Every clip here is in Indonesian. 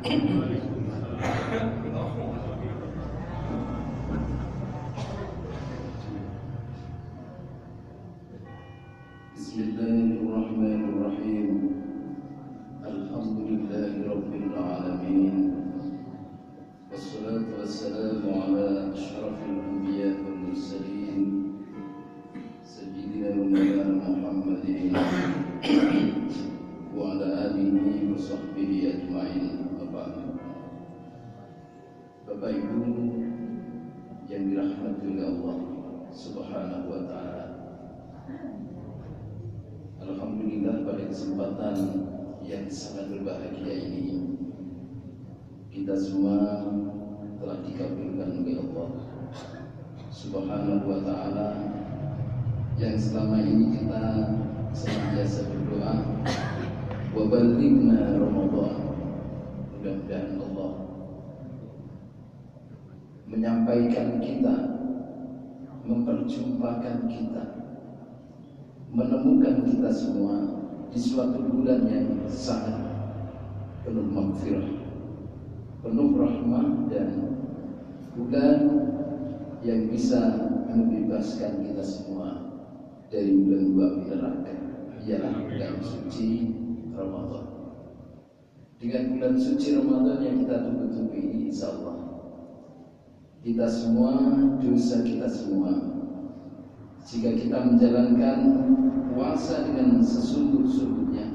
Bismillahirrahmanirrahim. Alhamdulillahirabbil alamin. Wassalatu wassalamu ala asyrafil anbiya wal mursalin sayyidina wa maulana Muhammadin wa ala alihi wa sahbihi ajma'in. Bapak Ibu yang dirahmati oleh Allah Subhanahu wa taala. Alhamdulillah, pada kesempatan yang sangat berbahagia ini kita semua telah dikabulkan oleh Allah Subhanahu wa taala, yang selama ini kita senantiasa berdoa, wa ballighna Ramadan. Mudah-mudahan Allah menyampaikan kita, memperjumpakan kita, menemukan kita semua di suatu bulan yang sangat penuh maghfirah, penuh rahmah, dan bulan yang bisa membebaskan kita semua dari bulan-bulan neraka, ialah bulan suci Ramadan. Dengan bulan suci Ramadan yang kita tunggu-tunggu ini, insya Allah kita semua, dosa kita semua, jika kita menjalankan puasa dengan sesungguh-sungguhnya,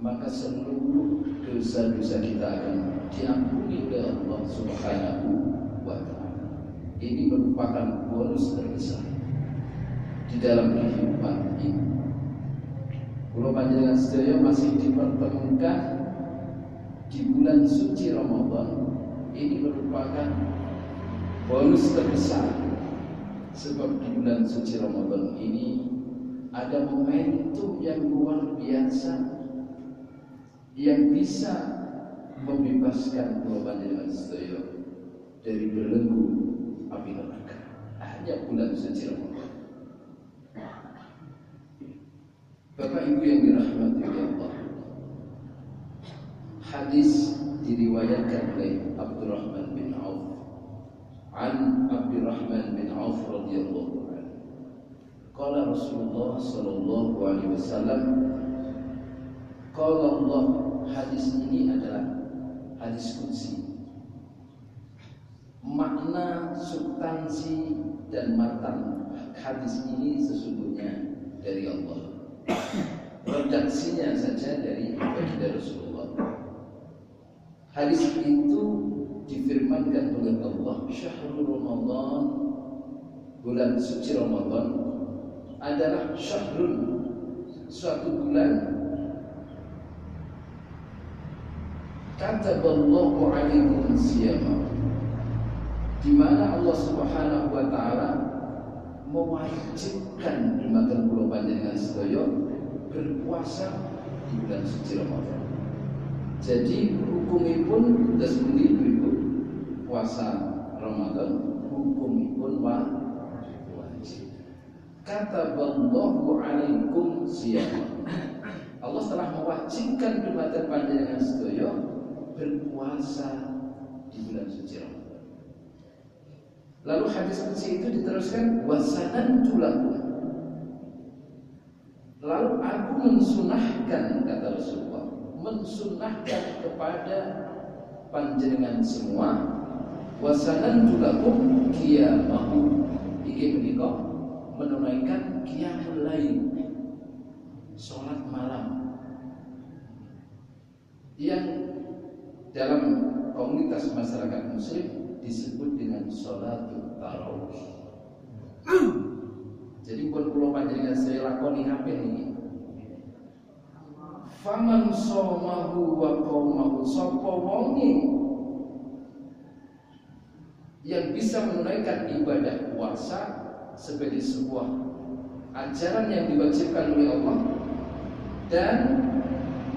maka seluruh dosa-dosa kita akan diampuni oleh Allah Subhanahu wa ta'ala. Ini merupakan bonus terbesar di dalam kehidupan ini. Kula panjenengan sedaya masih dipertemukan di bulan suci Ramadan. Ini merupakan bonus terbesar, sebab di bulan suci Ramadan ini ada momentum yang luar biasa yang bisa membebaskan kula panjenengan sedaya dari belenggu api neraka. Hanya bulan suci Ramadan. Bapak Ibu yang dirahmati oleh Allah, hadis diriwayatkan oleh Abdurrahman bin Auf an Abdurrahman bin Auf radhiyallahu anhu. Qala Rasulullah sallallahu alaihi wasallam, qala Allah. Hadis ini adalah hadis qudsi. Makna, substansi dan matan hadis ini sesungguhnya dari Allah. Redaksinya saja dari baginda Rasulullah. Hadis itu difirmankan oleh Allah, syahrul Ramadan, bulan suci Ramadan adalah syahrul, suatu bulan, kataballahu alaikum siyama, di mana Allah Subhanahu wa taala mewajibkan dumateng kula panjenengan sedaya berpuasa di bulan suci Ramadan. Jadi hukumipun das pundi ibu puasa Ramadan, hukumipun wajib. Kataballahu alaikum siyam. Allah telah mewajibkan dumateng panjenengan sedaya berpuasa di bulan suci Ramadan. Lalu hadis qudsi itu diteruskan, wasanantu lakum. Lalu aku mensunahkan, kata Rasulullah, mensunahkan kepada panjenengan semua, wasanantu lakum qiyamahu. Iki menika menunaikan qiyamul lail, salat malam, yang dalam komunitas masyarakat muslim disebut dengan sholatul tarawih. Jadi pun kula panjenengan saya lakoni kabeh niki. Faman somahu wa qaumahu, sapa wonge yang bisa menunaikan ibadah puasa sebagai sebuah ajaran yang diwajibkan oleh Allah dan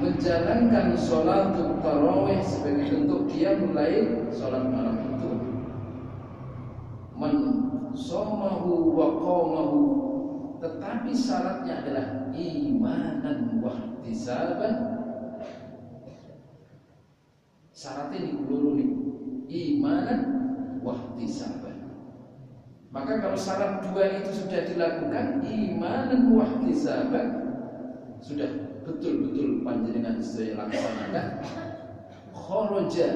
menjalankan sholatul tarawih sebagai bentuk dia mulai sholat malam itu, man somahu wa qaumahu, tetapi syaratnya adalah imanan wa ihtisaban, Syaratnya di kululu nih, imanan wahtisaban. Maka kalau syarat dua itu sudah dilakukan, imanan wahtisaban, sudah betul-betul panjenengan sedaya laksanakan, kharaja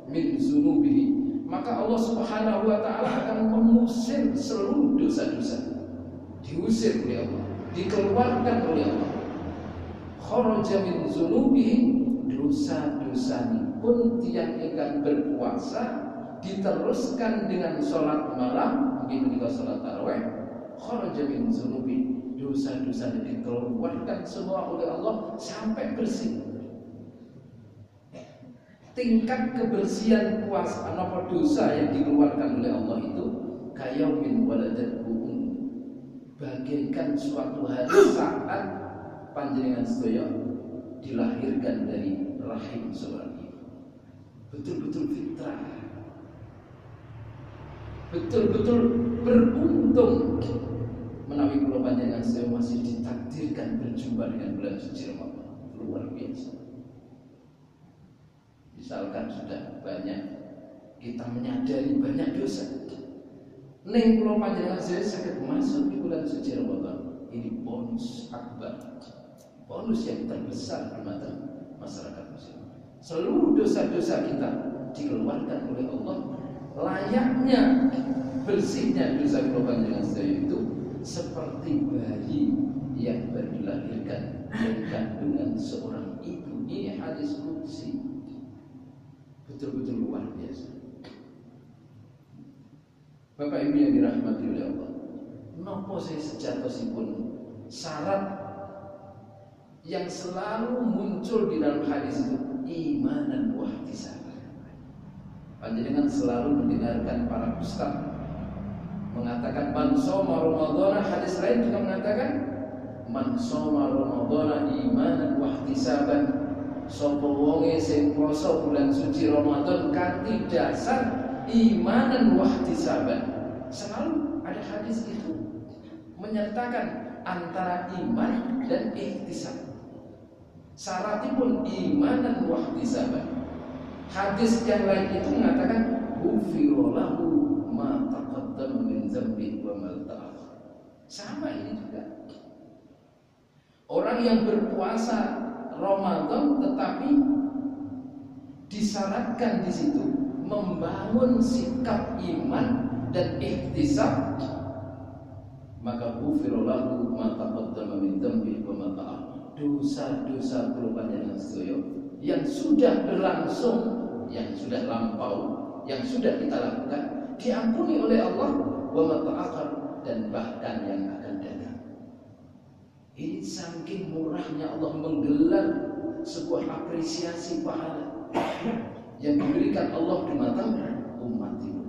min zunubihi, maka Allah Subhanahu wa taala akan mengusir seluruh dosa-dosa. Diusir oleh Allah, dikeluarkan oleh Allah. Kharaja min zunubihi, dosa-dosa pun tiang ikan berpuasa diteruskan dengan sholat malam, mungkin juga sholat tarawih. Kharaja min zunubi, dosa-dosa dikeluarkan semua oleh Allah sampai bersih. Tingkat kebersihan puasa apa dosa yang dikeluarkan oleh Allah itu kayaumin waladathu ummu, bagaikan suatu hari saat panjenengan sedaya dilahirkan dari rahim seorang ibu. Betul-betul fitrah, betul-betul beruntung menawi kula panjenengan sedaya masih ditakdirkan berjumpa dengan bulan suci Ramadan. Luar biasa. Misalkan sudah banyak kita menyadari banyak dosa, neng kula panjenengan sedaya saged masuk di bulan suci Ramadan. Ini bonus akbar, bonus yang terbesar di mata masyarakat muslim. Seluruh dosa-dosa kita dikeluarkan oleh Allah. Layaknya bersihnya dosa kula panjenengan sedaya itu seperti bayi yang baru dilahirkan dari kandungan seorang ibu. Ini hadis qudsi, betul-betul luar biasa. Bapak Ibu yang dirahmati oleh Allah, nopo saya sejatosipun syarat yang selalu muncul di dalam hadis itu imanan wahtisaban. Panjenengan selalu mendengarkan para ustaz mengatakan man shoma ramadhana, hadis lain juga mengatakan man shoma ramadhana imanan wahtisaban, sapa wonge sing poso bulan suci Ramadan kanthi dasar imanan wahtisaban. Selalu ada hadis itu menyertakan antara iman dan ihtisab. Syaratipun imanan wahtisaban. Hadis yang lain itu mengatakan ghufira lahu ma taqaddama min dzambi wa ma ta'akhkhar. Sama ini juga. Orang yang berpuasa Ramadan tetapi disyaratkan di situ membangun sikap iman dan ihtisab, maka ghufira lahu ma taqaddama min dzambi wa ma ta'akhkhar. Dosa-dosa panjenengan sedaya yang sudah berlangsung, yang sudah lampau, yang sudah kita lakukan diampuni oleh Allah, wa ma ta'akhkhar, dan bahkan yang akan datang. Ini saking murahnya Allah menggelar sebuah apresiasi pahala yang diberikan Allah di mata umat ini.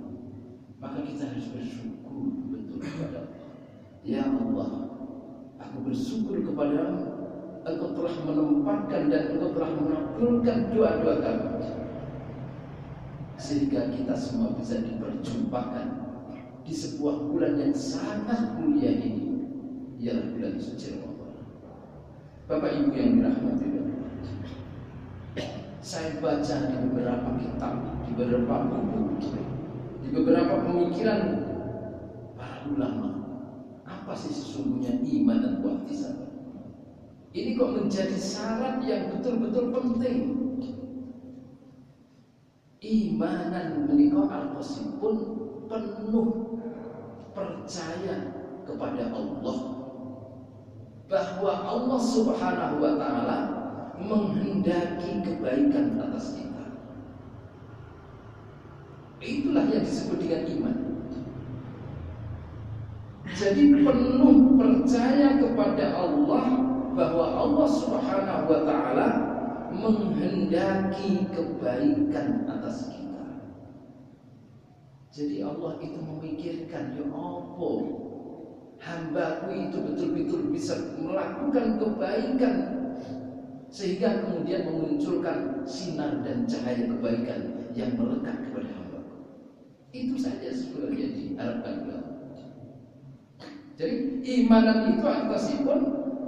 Maka kita harus bersyukur betul kepada Allah. Ya Allah, aku bersyukur kepada Engkau telah menempatkan dan Engkau telah mengabulkan doa-doa kami, sehingga kita semua bisa diperjumpakan di sebuah bulan yang sangat mulia ini, ialah bulan suci Ramadan. Bapak Ibu yang dirahmati Allah, saya baca di beberapa kitab, di beberapa buku, di beberapa pemikiran para ulama, apa sih sesungguhnya iman dan wahtisaban? Ini kok menjadi syarat yang betul-betul penting. Imanan menika alqasipun penuh percaya kepada Allah, bahwa Allah Subhanahu wa taala menghendaki kebaikan atas kita. Itulah yang disebut dengan iman. Jadi penuh percaya kepada Allah, bahwa Allah Subhanahu wa taala menghendaki kebaikan atas kita. Jadi Allah itu memikirkan, ya apa hambaku itu betul-betul bisa melakukan kebaikan, sehingga kemudian memunculkan sinar dan cahaya kebaikan yang melekat kepada hambaku. Itu saja sebenarnya diharapkan Allah. Jadi imanan itu atasipun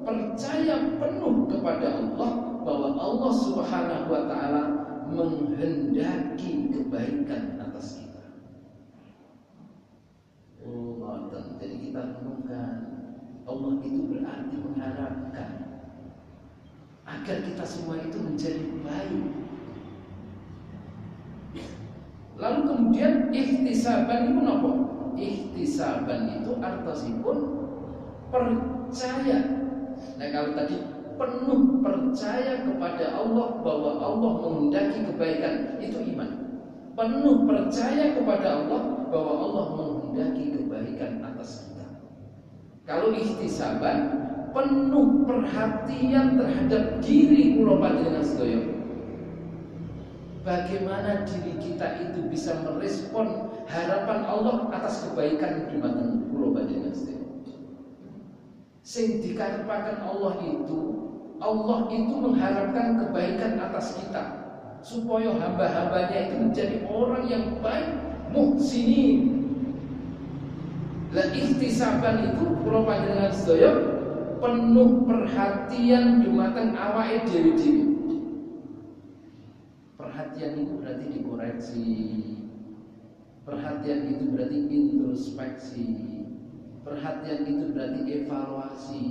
percaya penuh kepada Allah, bahwa Allah Subhanahu wa taala menghendaki menghendaki kebaikan atas kita. Jadi kita renungkan, Allah itu berarti mengharapkan agar kita semua itu menjadi baik. Lalu kemudian ihtisaban itu apa? Ihtisaban itu artosipun percaya. Nah kalau tadi penuh percaya kepada Allah bahwa Allah menghendaki kebaikan, itu iman. Penuh percaya kepada Allah bahwa Allah menghendaki kebaikan atas kita. Kalau ihtisaban, penuh perhatian terhadap diri kula panjenengan sedaya. Bagaimana diri kita itu bisa merespon harapan Allah atas kebaikan dumateng kula panjenengan sedaya. Sing dikarepaken Allah itu mengharapkan kebaikan atas kita, supaya hamba-hambanya itu menjadi orang yang baik, muhsinin. La ihtisaban itu kula panjenengan sedaya penuh perhatian dumateng awake dhewe-dhewe. Perhatian itu berarti dikoreksi. Perhatian itu berarti introspeksi. Perhatian itu berarti evaluasi.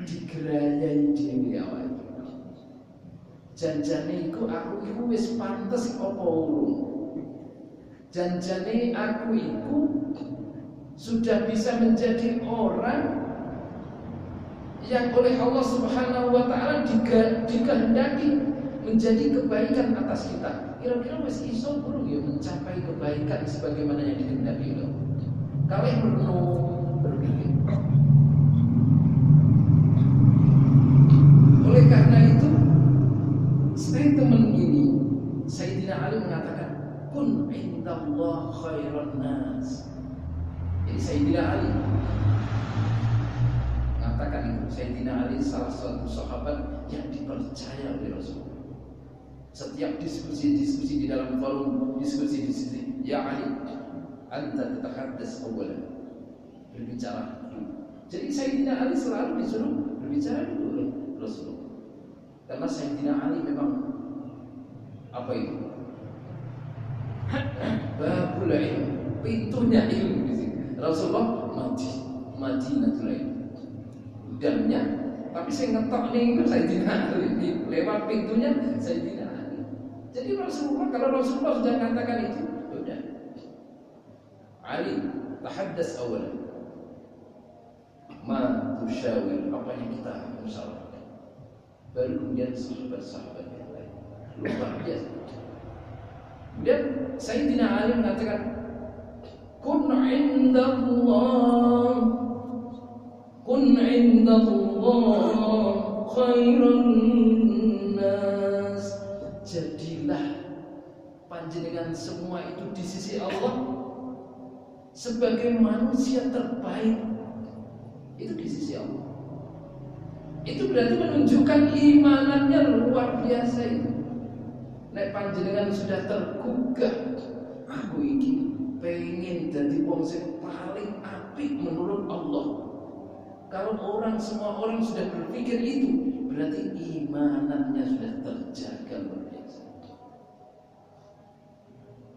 Digerayai dhewe awake. Janjane iku aku iku wis pantes apa urung? Janjane aku iku sudah bisa menjadi orang yang oleh Allah Subhanahu wa taala dikehendaki menjadi kebaikan atas kita. Kira-kira wis iso urung ya mencapai kebaikan sebagaimana yang dikehendaki Allah. Kalau yang berpikir. Oleh karena itu statement ini Sayyidina Ali mengatakan kun indallah khairan nas. Jadi Sayyidina Ali mengatakan itu. Sayyidina Ali salah satu sahabat yang dipercaya oleh Rasulullah. Setiap diskusi di dalam forum diskusi, ya Ali, anta tatahaddas awalan, berbicara dulu. Jadi Sayyidina Ali selalu disuruh berbicara dulu oleh Rasulullah. Karena Sayyidina Ali memang apa itu? Babul ilm, pintunya ilmu di sini. Rasulullah Madinatul ilm. Udangnya, tapi saya ngetok nih Sayyidina Ali lewat pintunya Sayyidina Ali. Jadi Rasulullah, kalau Rasulullah sudah mengatakan itu, sudah. Ali, tahaddas awalan. Ma tusyawir, apa yang kita musyawarahkan. Baru kemudian sahabat-sahabat yang lain. Luar biasa. Kemudian Sayyidina Ali mengatakan, kun indallah khairan nas. Jadilah panjenengan semua itu di sisi Allah sebagai manusia terbaik. Itu di sisi Allah. Itu berarti menunjukkan imanannya luar biasa itu. Nek panjenengan sudah tergugah, aku ini pengen jadi wong sing paling apik menurut Allah. Kalau semua orang sudah berpikir itu, berarti imanannya sudah terjaga luar biasa.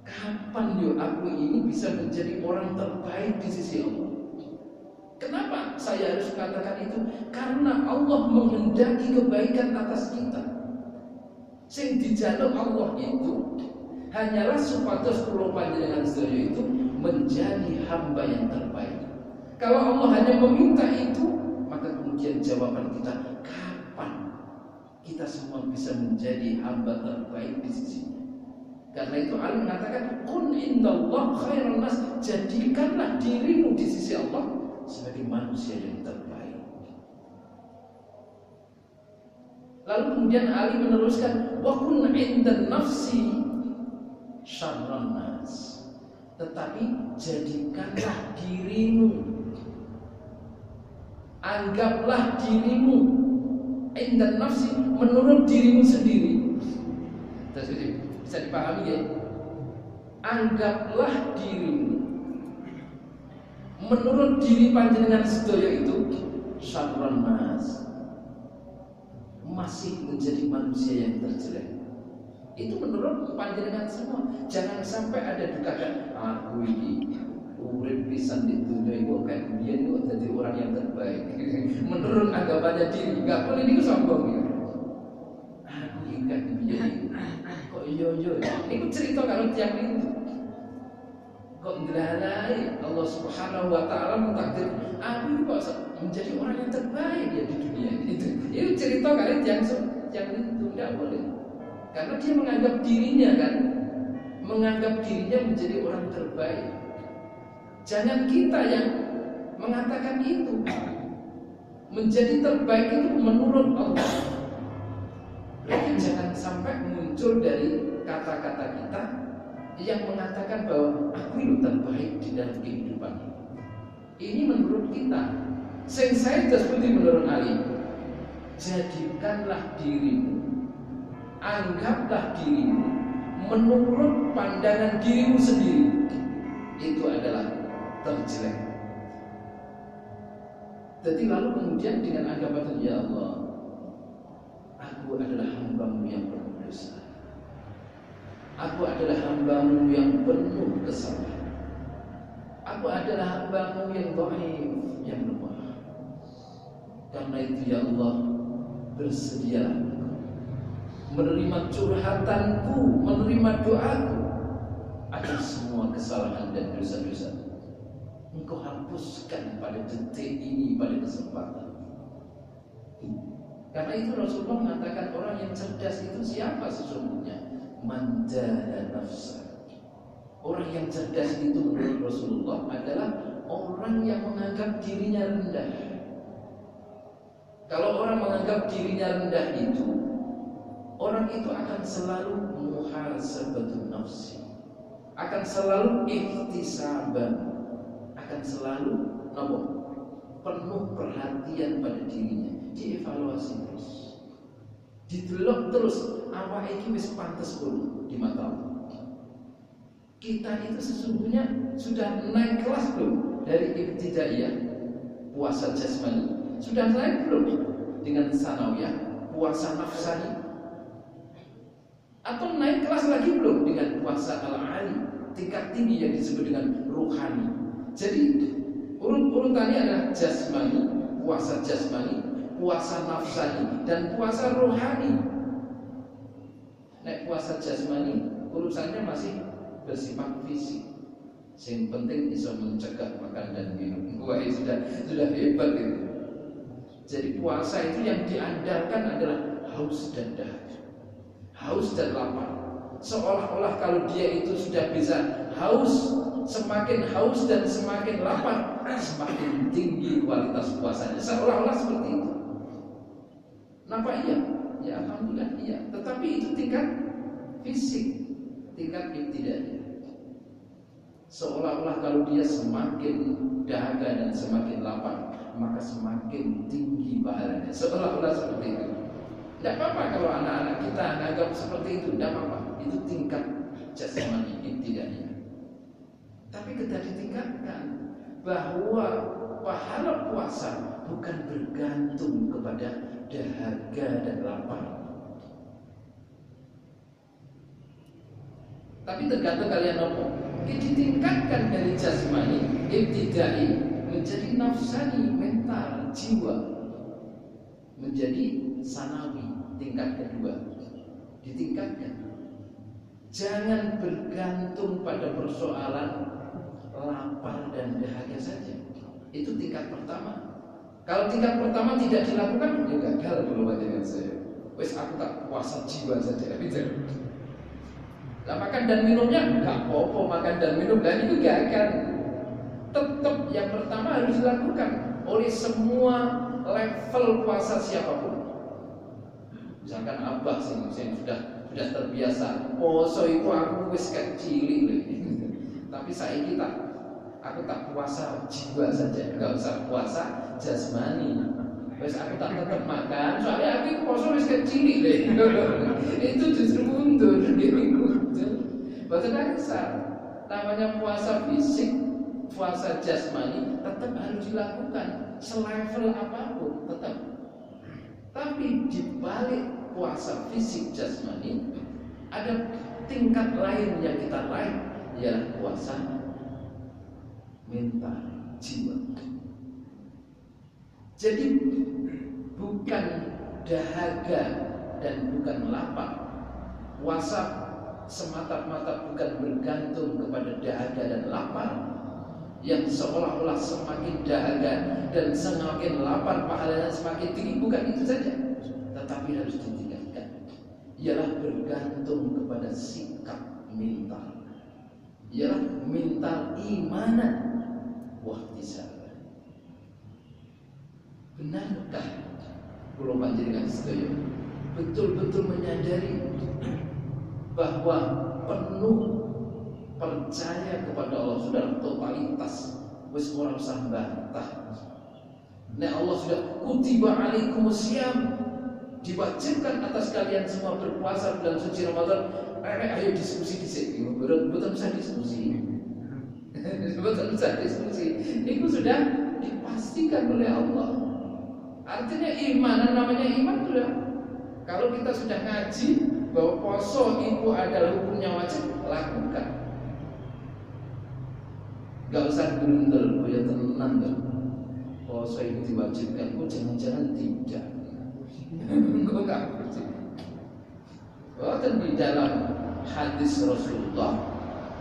Kapan yo aku ini bisa menjadi orang terbaik di sisi Allah? Kenapa saya harus katakan itu? Karena Allah menghendaki kebaikan atas kita. Sing dijaluk Allah itu hanyalah supados kula panjenengan sedaya itu menjadi hamba yang terbaik. Kalau Allah hanya meminta itu, maka kemudian jawaban kita, kapan kita semua bisa menjadi hamba terbaik di sisinya? Karena itu Ali mengatakan, kun indallah khairan nas, jadikanlah dirimu di sisi Allah sebagai manusia yang terbaik. Lalu kemudian Ali meneruskan, wa kun indan nafsi syarran nas, tetapi jadikanlah dirimu, anggaplah dirimu indan nafsi, menurut dirimu sendiri. Bisa dipahami ya? Anggaplah dirimu menurut diri panjenengan sedaya itu syarran nas, masih menjadi manusia yang terjelek. Itu menurut panjenengan semua. Jangan sampai ada dikatakan aku ini urip pisan di dunia itu kan dia itu jadi orang yang terbaik. Menurut anggapannya diri, nggak boleh ini sombong ya. Aku ingat dia kok iyo. Ini cerita kalau tiang itu. Kok ngelalai Allah Subhanahu Wa Taala mentakdir aku kok menjadi orang yang terbaik ya di dunia itu cerita kalian yang itu tidak boleh karena dia menganggap dirinya menjadi orang terbaik. Jangan kita yang mengatakan itu. Menjadi terbaik itu menurut Allah. Berarti jangan sampai muncul dari kata-kata kita yang mengatakan bahwa aku itu terbaik di dalam kehidupan ini menurut kita. Saya seperti menurut Ali, jadikanlah dirimu, anggaplah dirimu menurut pandangan dirimu sendiri itu adalah terjelek. Jadi lalu kemudian dengan anggapan ya Allah, aku adalah hamba-Mu yang penuh dosa. Aku adalah hamba-Mu yang penuh kesalahan. Aku adalah hamba-Mu yang dhaif, yang lemah. Karena itu ya Allah, bersedialah menerima curhatanku, menerima doaku atas semua kesalahan dan dosa-dosa. Engkau hapuskan pada detik ini, pada kesempatan. Karena itu Rasulullah mengatakan orang yang cerdas itu siapa sesungguhnya? Man jahada nafsa. Orang yang cerdas itu menurut Rasulullah adalah orang yang menganggap dirinya rendah. Kalau orang menganggap dirinya rendah itu, orang itu akan selalu muhasabatun nafsi, akan selalu ihtisaban, akan selalu penuh perhatian pada dirinya, dievaluasi terus, didelok terus. Apa iki wis pantes belum di mata Allah? Kita itu sesungguhnya sudah naik kelas belum dari ibtidaiyah puasa jasmani, sudah naik belum dengan sanawiyah puasa nafsani, atau naik kelas lagi belum dengan puasa al-ali tingkat tinggi yang disebut dengan ruhani. Jadi urutannya adalah jasmani, puasa jasmani, puasa nafsani, dan puasa rohani. Nek puasa jasmani urusannya masih bersifat fisik. Yang penting bisa mencegah makan dan minum. Wah, itu sudah hebat itu. Jadi puasa itu yang diandalkan adalah haus dan dahaga, haus dan lapar. Seolah-olah kalau dia itu sudah bisa haus, semakin haus dan semakin lapar, semakin tinggi kualitas puasanya. Seolah-olah seperti itu. Kenapa iya? Ya alhamdulillah iya. Tetapi itu tingkat fisik, tingkat ibtidaiyah. Seolah-olah kalau dia semakin dahaga dan semakin lapar, maka semakin tinggi pahalanya. Seolah-olah seperti itu. Tidak apa-apa kalau anak-anak kita anggap seperti itu, tidak apa-apa. Itu tingkat jasmani ibtidaiyah. Tapi kita ditingkatkan bahwa pahala puasa bukan bergantung kepada dahaga dan lapar, tapi tergantung kalian apa. Ditingkatkan dari jasmani ibtidai menjadi nafsani, mental, jiwa, menjadi sanawi, tingkat kedua. Ditingkatkan. Jangan bergantung pada persoalan lapar dan dahaga saja. Itu tingkat pertama. Kalau tingkat pertama tidak dilakukan, ya gagal kalau dengan saya. Wes aku tak puasa jiwa saja. Lah makan dan minumnya enggak apa-apa, makan dan minum, dan itu gagal. Tetap yang pertama harus dilakukan oleh semua level puasa siapapun. Misalkan abah sih yang sudah terbiasa poso itu aku wis kecil, tapi saya aku tak puasa jiwa saja, enggak usah puasa jasmani. Wes aku tak tetap makan, soalnya aku poso wis kecil deh. Itu justru mundur, bahkan bisa. Namanya puasa fisik, puasa jasmani tetap harus dilakukan selevel apapun tetap. Tapi di balik puasa fisik jasmani Ada tingkat lain yang kita raih, ialah puasa mental, jiwa. Jadi bukan dahaga dan bukan lapar. Puasa semata-mata bukan bergantung kepada dahaga dan lapar, yang seolah-olah semakin dahaga dan semakin lapar pahalanya semakin tinggi. Bukan itu saja, tetapi harus ditingkatkan, ialah bergantung kepada sikap mental, ialah mental imanan wahtisaban. Benarkah kula panjenengan sedaya betul-betul menyadari bahwa penuh percaya kepada Allah sudah totalitas, wis ora usah bantah. Nek Allah sudah kutiba alaikumusiyam, diwajibkan atas kalian semua berpuasa bulan suci Ramadan. Ayo diskusi dhisik. Betul bisa diskusi. Betul bisa diskusi. Itu sudah dipastikan oleh Allah. Artinya iman, namanya iman sudah. Kalau kita sudah ngaji bahwa poso itu adalah hukumnya wajib, lakukan. Gak usah berundel, ya tenang kan. Poso itu diwajibkan, kok jangan-jangan tidak. Kok gak wajib? Bahkan di dalam hadis Rasulullah,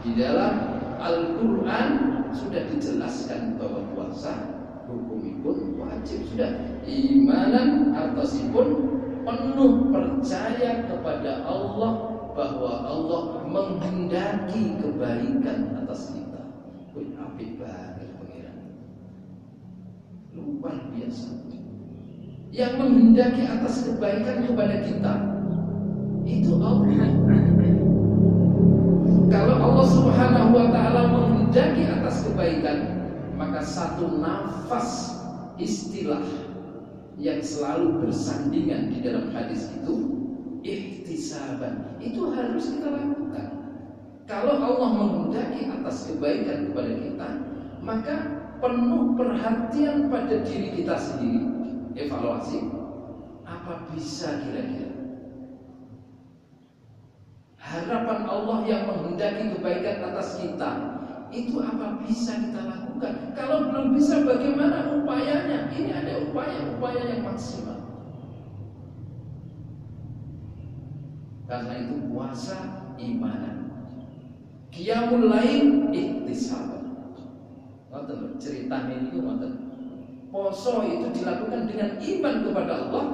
di dalam Al-Quran sudah dijelaskan bahwa puasa hukumipun wajib sudah. Imanan artosipun penuh percaya kepada Allah bahwa Allah menghendaki kebaikan atas kita. Apik banget pengiran, luar biasa. Yang menghendaki atas kebaikan kepada kita itu Allah. Kalau Allah Subhanahu wa ta'ala menghendaki atas kebaikan, maka satu nafas istilah yang selalu bersandingan di dalam hadis itu, ihtisaban, itu harus kita lakukan. Kalau Allah menghendaki atas kebaikan kepada kita, maka penuh perhatian pada diri kita sendiri. Evaluasi, apa bisa kira-kira harapan Allah yang menghendaki kebaikan atas kita, itu apa bisa kita lakukan? Kalau belum bisa, bagaimana upayanya? Ini ada upaya-upaya yang maksimal. Karena itu puasa imanan, qiyamul lail ihtisaban. Ngoten ceritane niku ngoten. Poso itu dilakukan dengan iman kepada Allah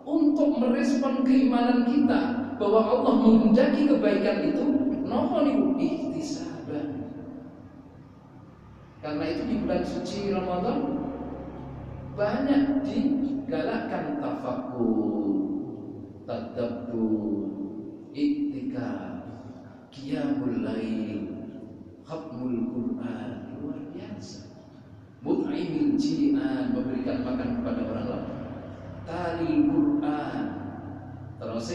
untuk merespon keimanan kita bahwa Allah menghendaki kebaikan itu. Napa niku ihtisaban. Karena itu di bulan suci Ramadan banyak digalakkan tafakkur, tadabbur, iktikaf, qiyamul lail, khatmul Quran, luar biasa. Mut'imil ji'an, memberikan makan kepada orang lapar. Talil Quran. Terus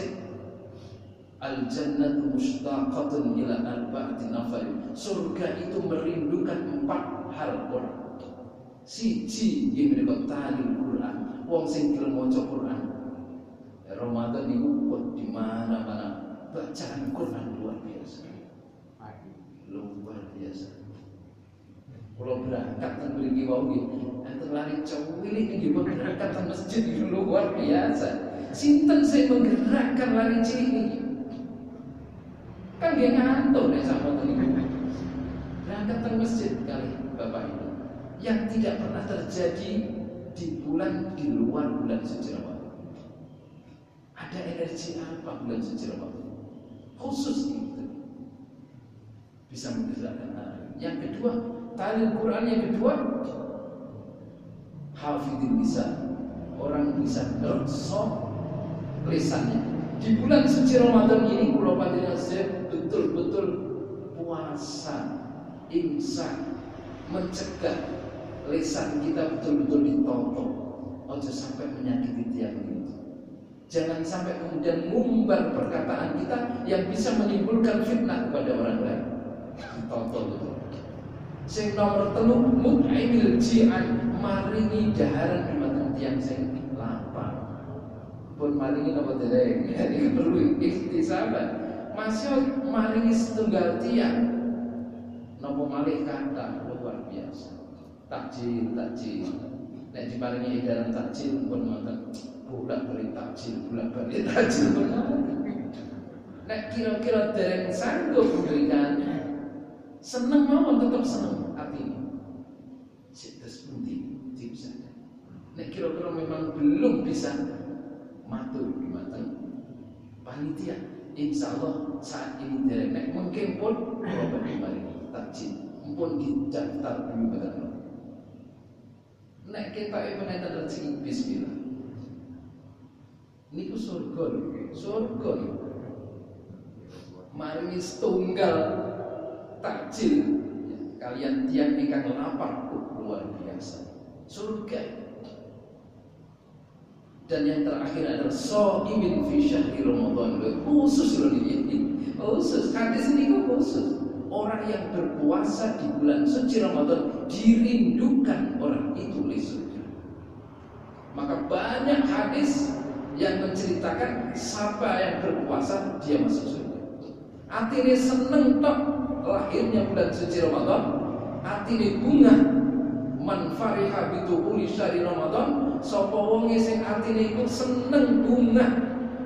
al-jannatu mushtaqatun ila arba'ati nafar. Surga itu merindukan 4 hal orang. Siji yang menika talil Quran, wong sing gelem maca Quran. Ramadan niku kok di mana-mana bacaan Quran luar biasa. Luar biasa. Kalau berangkat teng mriki wau nggih, enten lari cilik nggih berangkat teng masjid luar biasa. Sinten sing menggerakkan lari cilik niki? Kan dia ngantuk nek sampeyan niku. Berangkat teng masjid kali Bapak Ibu. Yang tidak pernah terjadi di luar bulan suci Ramadan. Ada energi apa bulan suci Ramadan? Khusus itu bisa menggerakkan hati. Yang kedua, talil Quran. Yang kedua, hafidil lisan. Orang bisa ngerso lisannya. Di bulan suci Ramadan ini kula panjenengan sedaya betul-betul puasa, imsak, mencegah lisan kita betul-betul ditoto. Ojo sampai menyakiti tiang itu. Jangan sampai kemudian ngumbar perkataan kita yang bisa menimbulkan fitnah kepada orang lain. Ditoto betul. Sing nomor 3, mut'imil ji'an, maringi daharan dumateng tiyang sing lapar. Pun maringi napa dereng. Iki perlu ikhtisaban. masih maringi setunggal tiang napa malih kathah luar biasa. Takjil. Nek diparingi edaran takjil pun wonten bolak-balik takjil pun wonten. Nek kira-kira dereng sanggup memberikan, seneng mawon tetap seneng atine. Sik terus pundi bisa. Nek kira-kira memang belum bisa matur dumateng panitia, insyaallah saat ini dereng nek mungkin pun kula badhe maringi takjil pun didaftar dulu badan. Nek kita menenten rezeki bismillah. Niku surga. Maringi setunggal takjil kalian tiang ingkang lapar luar biasa. Surga. Dan yang terakhir adalah shaimin fi syahri Ramadan. Khusus loh ini. Khusus hadis ini khusus. Orang yang berpuasa di bulan suci Ramadan dirindukan orang itu oleh surga. Maka banyak hadis yang menceritakan siapa yang berpuasa dia masuk surga. Atine seneng tok lahirnya bulan suci Ramadan, atine bunga man fariha bituuli syahri Ramadan, sapa wonge sing atine iku seneng bunga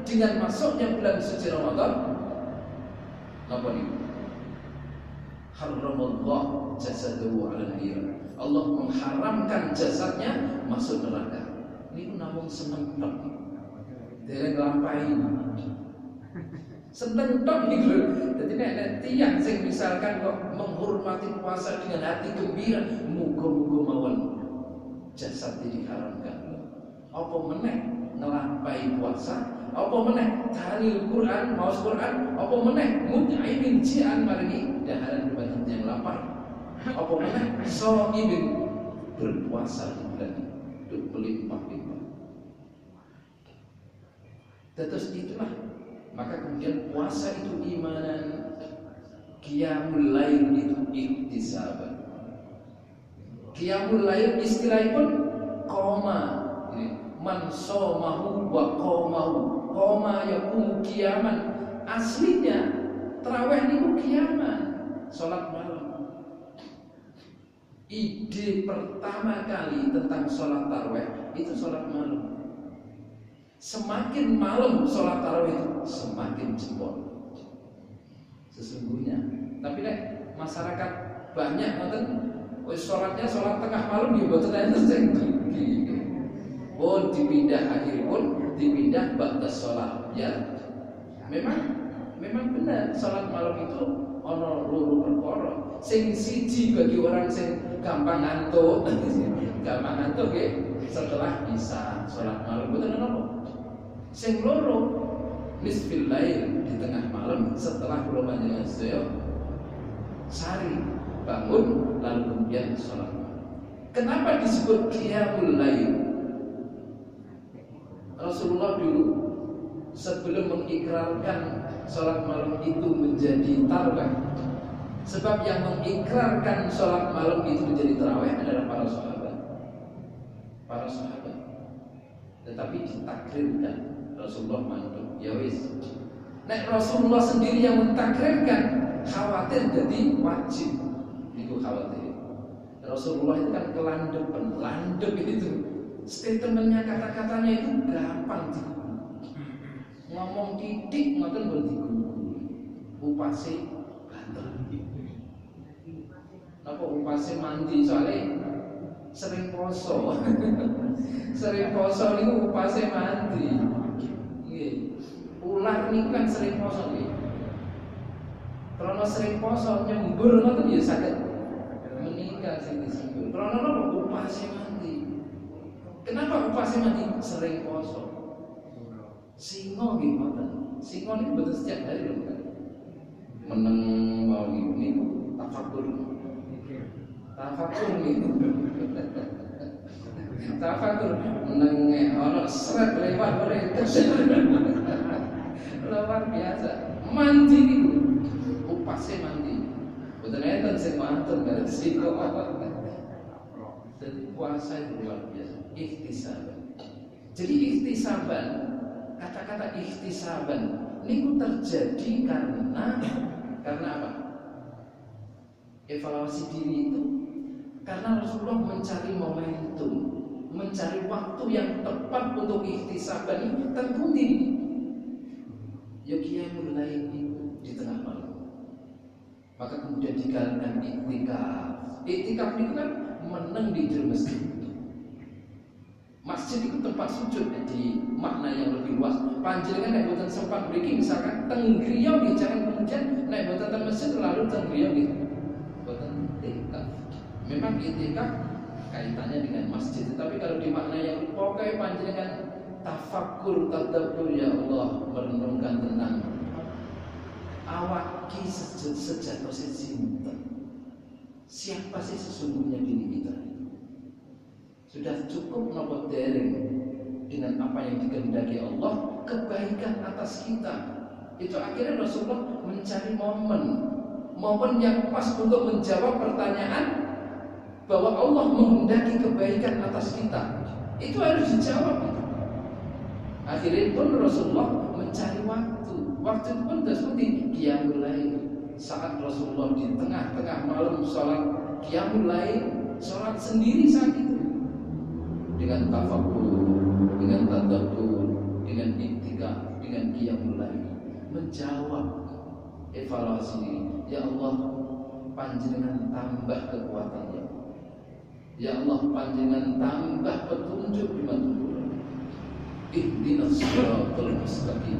dengan masuknya bulan suci Ramadan. Napa niku? Haramallah jasadahu 'alal nar. Allah mengharamkan jasadnya masuk neraka. Niku namung seneng tok. Dereng lampahi. Seneng tok niku. Dadi nek tiyang sing misalkan kok menghormati puasa dengan hati gembira, muga-muga mawon jasad diharamkan. Apa meneh ngelampahi puasa? Apa meneh tahlil Quran, maos Quran? Apa meneh mut'imin ji'an maringi daharan badan yang lapar? Apa meneh shaimin berpuasa di bulan itu berlimpah-limpah. Terus itulah, maka kemudian puasa itu imanan, qiyamul lail itu ihtisaban. Qiyamul lail istilahipun qoma, man somahu wa qomahu. Qoma yaqumu qiyaman. Aslinya tarawih niku qiyaman, salat malam. Ide pertama kali tentang salat tarawih itu salat malam. Semakin malam sholat tarawih itu semakin jempol sesungguhnya. Tapi nek masyarakat banyak ngoten wis sholatnya sholat tengah malam ya mboten enten sing pun dipindah akhiripun dipindah ba'da sholat ya. Memang benar sholat malam itu ono loro perkara. Sing siji bagi orang sing gampang ngantuk nggih setelah isya sholat malam mboten napa. Sing loro nisfil lail di tengah malam setelah kula panjenengan sedaya sari bangun lalu kemudian sholat malam. Kenapa disebut qiyamul lail? Rasulullah dulu sebelum mengikrarkan sholat malam itu menjadi tarawih, sebab yang mengikrarkan sholat malam itu menjadi tarawih adalah para sahabat. Tetapi ditakrirkan Rasulullah mantuk, ya wis. Nek Rasulullah sendiri yang mentakrirkan, khawatir jadi wajib. Itu khawatir. Rasulullah itu kan landep itu. Statementnya, kata-katanya itu gampang digugur. Ngomong titik ngoten pun digugur. Upase banter. Napa upase mandi soalnya sering poso. Sering poso niku upase mandi. Ular ini kan sering poso nggih. Karena sering poso nyembur ngoten ya saged meninggal sing disembur. Karena napa upase mandi. Kenapa upase mandi sering poso? Singo nggih ngoten. Singo niku betul setiap hari lho kan. Meneng mau niku tafakur niku. Tafakur meneng ana seret lewat mereka. Luar biasa. Mandi niku upase mandi. Boten enten sing mantun kali siko apa. Jadi puasa itu luar biasa. Ihtisaban. Jadi ihtisaban, kata-kata ihtisaban niku terjadi karena apa? Evaluasi diri itu karena Rasulullah mencari momentum, mencari waktu yang tepat untuk ikhtisaban ini tentu diri. Ya qiyamul lail di tengah malam. Maka kemudian dikatakan iktikaf. Iktikaf itu kan meneng di dalam masjid. Masjid itu tempat sujud di makna yang lebih luas. Panjenengan nek boten sempat mriki misalkan teng griya nggih jangan kemudian nek boten teng masjid lalu teng griya nggih. Boten iktikaf. Memang iktikaf kaitannya dengan masjid, tapi kalau di makna yang pokoknya panjenengan tafakkur tadabbur ya Allah, merenungkan tentang awaki sejatuh sinten. Siapa sih sesungguhnya diri kita? Sudah cukup nopo dereng dengan apa yang dikehendaki Allah, kebaikan atas kita. Itu akhirnya Rasulullah mencari momen yang pas untuk menjawab pertanyaan bahwa Allah menghendaki kebaikan atas kita. Itu harus dijawab. Akhirnya pun Rasulullah mencari waktu. Waktu itu pun sudah seperti qiyamul lail. Saat Rasulullah di tengah-tengah malam sholat qiyamul lail, sholat sendiri saat itu dengan tafakkur, dengan tadabbur, dengan iktikaf, dengan qiyamul lail, menjawab evaluasi diri. Ya Allah, panjenengan tambah kekuatannya. Ya Allah, panjenengan tambah petunjuk di matulur. Ihdinas siratal mustaqim.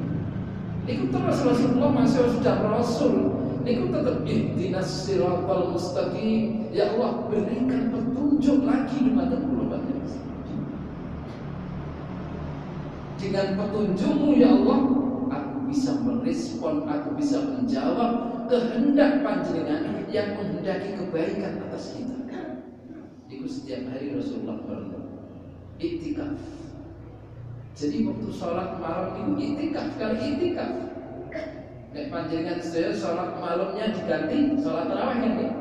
Niku terus Rasulullah masih sudah Rasul. Niku tetap ihdinas siratal mustaqim. Ya Allah, berikan petunjuk lagi di matulur. Dengan petunjukmu ya Allah, aku bisa merespon, aku bisa menjawab kehendak panjenengan yang menghendaki kebaikan atas kita. Itu setiap hari Rasulullah merenung iktikaf. Jadi waktu sholat malam itu iktikaf, kali iktikaf. Nek panjenengan sedaya sholat malamnya diganti sholat tarawih kan?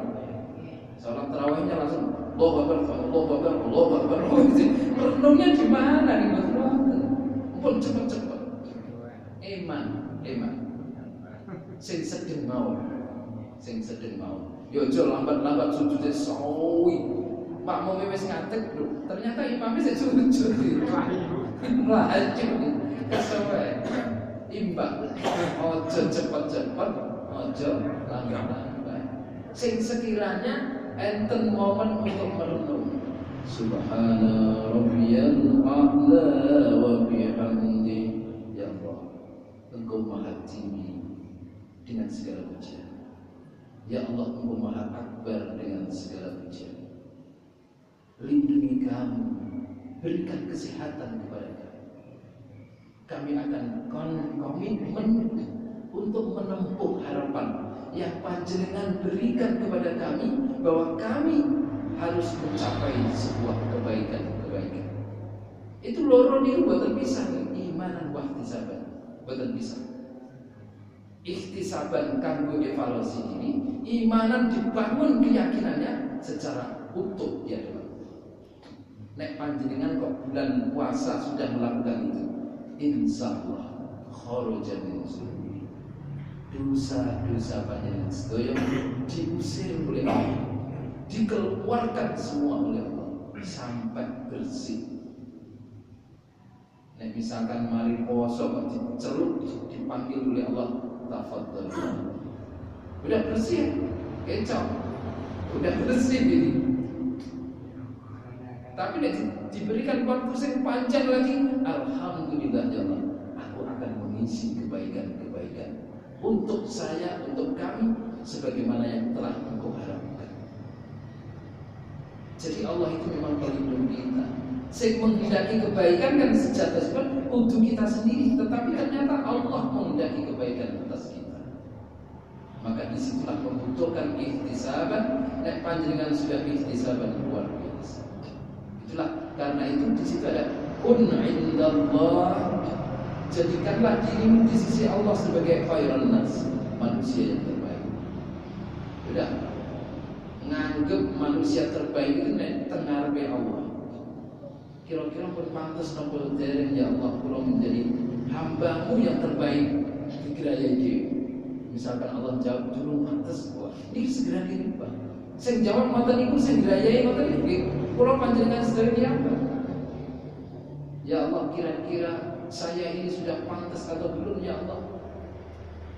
Sholat tarawihnya langsung Allahu Akbar, Allahu Akbar, Allahu Akbar. Merenungnya di mana nih Mas? Pun cepet-cepet. Iman. Sing sedeng mau. Yo aja lambat-lambat sujud sawi. Makmume wis ngadeg lho. Ternyata imame sik sujud. Mlayu. Kesuwe. Imbang. Aja cepet-cepet, aja lambat-lambat. Sing sekiranya enten momen untuk merenung. Subhana rabbiyal a'la wa bihamdi. Ya Allah, Engkau maha tinggi dengan segala pujian. Ya Allah, Engkau maha akbar dengan segala pujian. Lindungi kami, berikan kesehatan kepada kami. Kami akan komitmen untuk menempuh harapan yang panjenengan berikan kepada kami, bahwa kami harus mencapai sebuah kebaikan. Itu loro niku boten pisah, imanan wa ihtisaban. Boten pisah. Ihtisaban kanggo evaluasi diri, imanan dibangun keyakinannya secara utuh ya teman. Nek panjenengan kok bulan puasa sudah melakukan itu, insyaallah kharaja min dzunub. Dosa-dosa panjenengan sedaya diusir oleh Allah, dikeluarkan semua oleh Allah sampai bersih. Nek misalkan mari poso kok dicelup, dipanggil oleh Allah, tafadhal. Udah bersih, kecap. Udah bersih ini. Tapi nek diberikan waktu yang panjang lagi, alhamdulillah ya Allah, aku akan mengisi kebaikan-kebaikan untuk saya, untuk kami, sebagaimana yang telah Engkau harapkan. Jadi Allah itu memang pelindung kita. Sing menghendaki kebaikan kan sejatinya untuk kita sendiri, tetapi ternyata Allah menghendaki kebaikan atas kita. Maka disitulah membutuhkan ikhtisaban. Nek panjenengan sudah ikhtisaban luar biasa. Itulah karena itu di situ ada kun indallah. Jadikanlah dirimu di sisi Allah sebagai khairun nas, manusia yang terbaik. Sudah nganggep manusia terbaik itu nek tengarepe Allah. Kira-kira berpantas nopo dereng ya Allah, kula menjadi hamba-Mu yang terbaik. digerayai dhewe. Misalkan Allah jawab durung pantes, wah niki segera dirubah. Sing jawab ngoten niku sing digerayai ngoten niku. Kula panjenengan sedaya apa? Ya Allah, kira-kira saya ini sudah pantas atau belum ya Allah?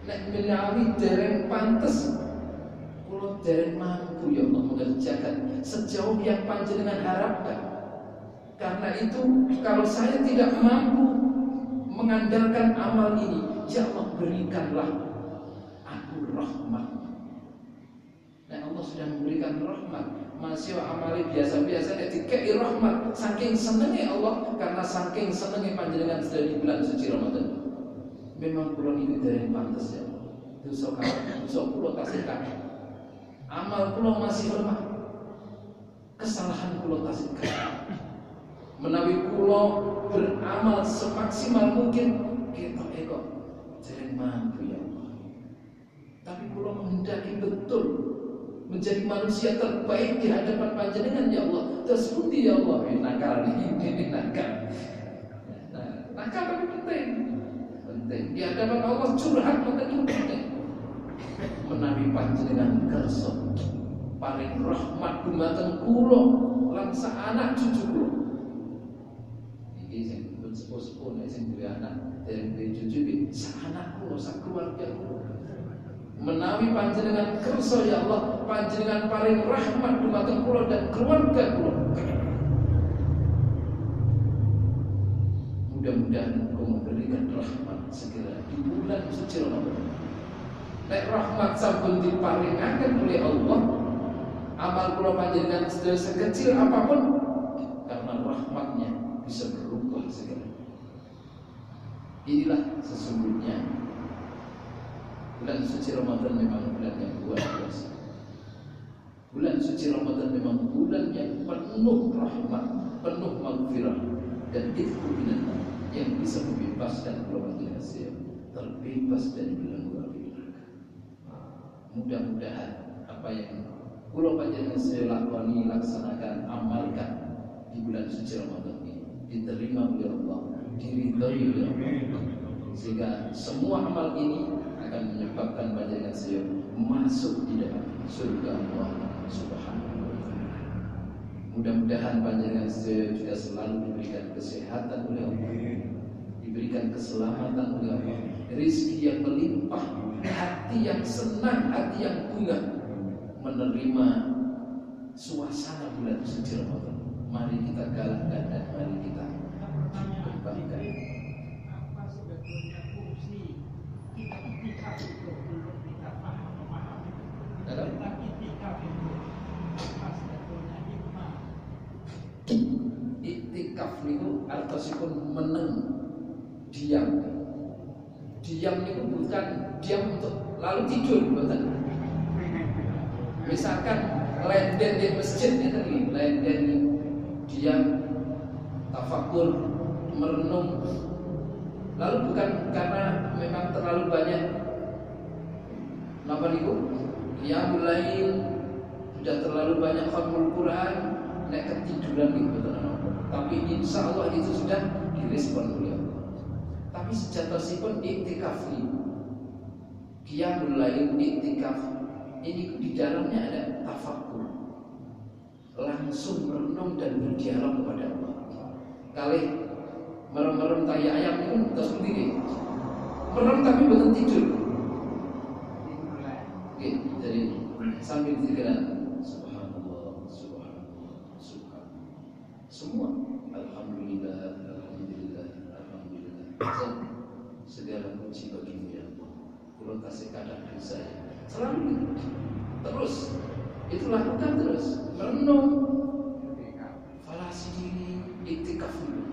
Nek menawi dereng pantas, kula dereng mampu ya Allah mengerjakan sejauh yang panjenengan harapkan. Karena itu kalau saya tidak mampu mengandalkan amal ini, ya Allah berikanlah aku rahmat. Nah Allah sudah memberikan rahmat. Masih amali biasa-biasa dikei rahmat. Saking senengnya Allah, karena saking senengnya panjenengan sudah di bulan suci Ramadan. Memang kula ini dari pantas ya Allah. Dosa kawan, dosa kula tasih kabeh. Amal kula masih lemah. Kesalahan kula tasih kabeh. Menawi kula beramal semaksimal mungkin, kita kok dereng mampu ya Allah. Tapi kula menghendaki betul menjadi manusia terbaik di hadapan panjenengan ya Allah. Terus pundi ya Allah, nakal ini nakal. Nah, nakal tapi penting. Di hadapan Allah curhat itu penting. Menawi panjenengan kersa paling rahmat dumateng kula lan sak anak cucu kula. Iki sing sepuh-sepuh nek sing duwe anak dereng duwe cucu iki sak anak kula, sak keluarga kula. Menawi panjenengan kersa ya Allah, panjenengan paling rahmat dumateng kula dan keluarga kula. Mudah-mudahan Engkau memberikan rahmat segera di bulan suci Ramadan. Nek rahmat sampun diparingaken oleh Allah, amal kula panjenengan sedaya sekecil apapun, karena rahmatnya bisa berubah segera. Inilah sesungguhnya bulan suci Ramadan memang bulan yang luar biasa. Bulan suci Ramadan memang bulan yang penuh rahmat, penuh maghfirah dan itqu minan yang bisa membebaskan keluarga saya terbebas dari belenggu api neraka. Mudah-mudahan apa yang kula panjenengan saya lakoni, laksanakan, amalkan di bulan suci Ramadan ini diterima oleh Allah, diridhai oleh Allah, sehingga semua amal ini akan menyebabkan panjenengan saya masuk di dalam surga Allah Subhanahu wa taala. Mudah-mudahan panjenengan saya juga selalu diberikan kesehatan oleh Allah, diberikan keselamatan oleh Allah, rezeki yang melimpah, hati yang senang, hati yang bunga menerima suasana bulan suci Ramadan. Mari kita galakkan dan mari kita kembangkan. Apa sebetulnya fungsi kita itikaf itu belum kita memahami. Kita itikaf itu apa sebetulnya hikmah? Iktikaf itu artosipun meneng, diam. Diam itu bukan diam untuk lalu tidur, bukan. Misalkan lenden di masjid itu nih, lenden diam, tafakur, merenung. Lalu bukan karena memang terlalu banyak napa niku? Qiyamul lail, sudah terlalu banyak khatamul Quran, nek ketiduran niku betul napa. Tapi insya Allah itu sudah direspon oleh Allah. Tapi sejatosipun iktikaf niku, qiyamul lail, iktikaf ini di dalamnya ada tafakur, langsung merenung dan berdialog kepada Allah. Kali merem-merem tayi ayam itu terus berdiri, merem tapi bukan tidur. Oke, jadi sambil zikran subhanallah, subhanallah, subhanallah, semua alhamdulillah, alhamdulillah, alhamdulillah. Segala puji bagimu ya Allah. Kulo tasih kadang saya selalu terus itu lakukan terus, merenung, falasi diri, iktikaf dulu.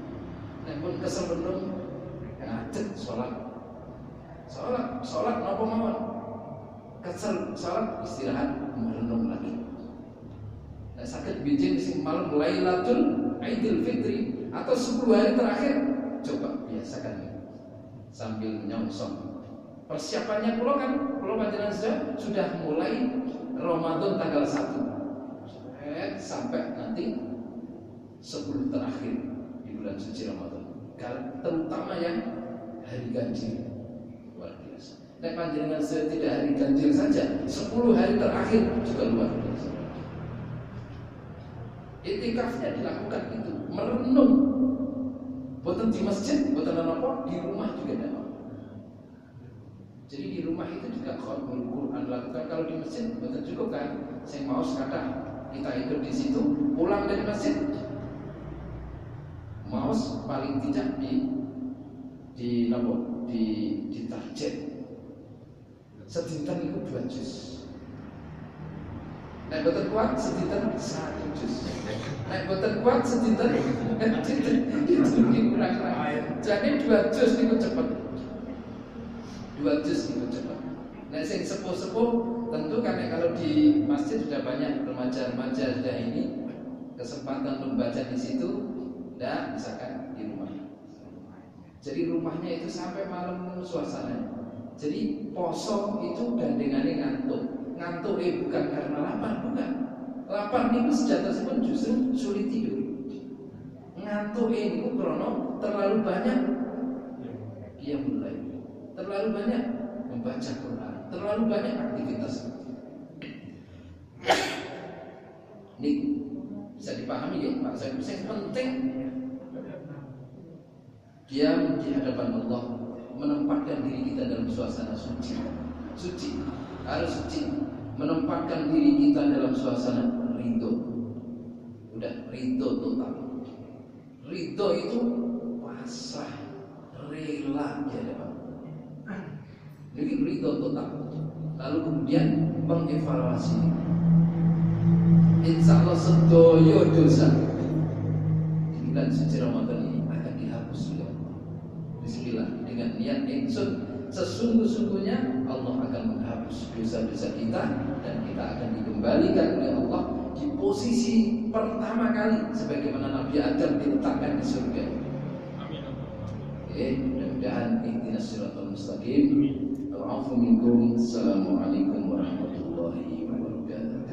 Namun kesel merenung, ngadeg sholat napa mawon. Kesel sholat istirahat, merenung lagi. Nah, sakit bijin sing malam Lailatul Idul Fitri atau 10 hari terakhir, coba biasakan sambil nyongsong. Persiapannya pulau panjenengan sudah mulai Ramadan tanggal 1 sampai nanti 10 terakhir di bulan suci Ramadan. Terutama yang hari ganjil luar biasa. Nek panjenengan setidak hari ganjil saja, 10 hari terakhir juga luar biasa. Iktikafnya dilakukan itu, merenung. Boten di masjid, boten apa, di rumah juga ada. Jadi di rumah itu juga khatmul Quran lakukan. Kalau di masjid boten cukup kan? Saya mau kata kita ikut di situ, pulang dari masjid, mau paling tidak di target. Sedinten itu 2 juz. Nek boten kuat sedinten 1 juz. Nek boten kuat sedinten itu kurang-kurang. Jadi 2 juz niku cepet. 2 juz niku cepet. Nek sing sepuh-sepuh tentu kan kalau di masjid sudah banyak remaja-remaja sudah ini kesempatan membaca di situ, dan misalkan di rumah. Jadi rumahnya itu sampai malam suasananya. Jadi poso itu gandengannya ngantuk. Ngantuk bukan karena lapar, bukan. Lapar itu sejatinya justru sulit tidur. Ngantuk itu krono terlalu banyak dia mulai, terlalu banyak membaca Quran, terlalu banyak aktivitas. Ini bisa dipahami ya Pak. Yang penting dia di hadapan Allah, menempatkan diri kita dalam suasana suci, harus suci, menempatkan diri kita dalam suasana ridho. Udah ridho total. Ridho itu pasrah, rela di hadapan. Jadi ridho total. Lalu kemudian mengevaluasi. Insya Allah sedoyo dosa di bulan suci Ramadan ini akan dihapus oleh Allah. Bismillah, dengan niat ingsun sesungguh-sungguhnya Allah akan menghapus dosa-dosa kita dan kita akan dikembalikan oleh Allah di posisi pertama kali sebagaimana Nabi Adam diletakkan di surga. Amin. Oke, mudah-mudahan ihdinas siratal mustaqim. Wa'afu minkum. Assalamualaikum warahmatullahi wabarakatuh.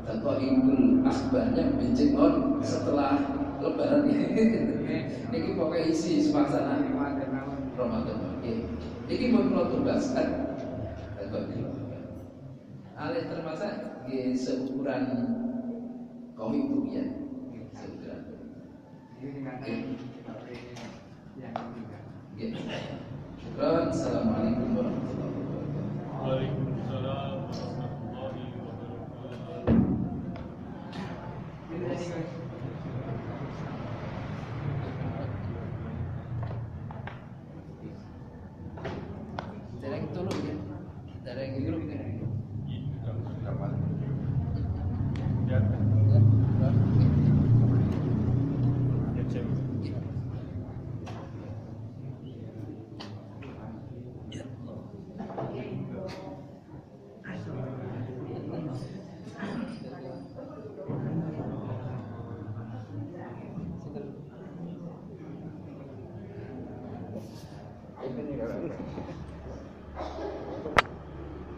Tatohibul akhbarnya bincang on setelah Lebaran ini pokoknya isi suasana Ramadan. Ini mau tugas alih termasuk seukuran komik bukian seukuran. Assalamualaikum warahmatullahi wabarakatuh.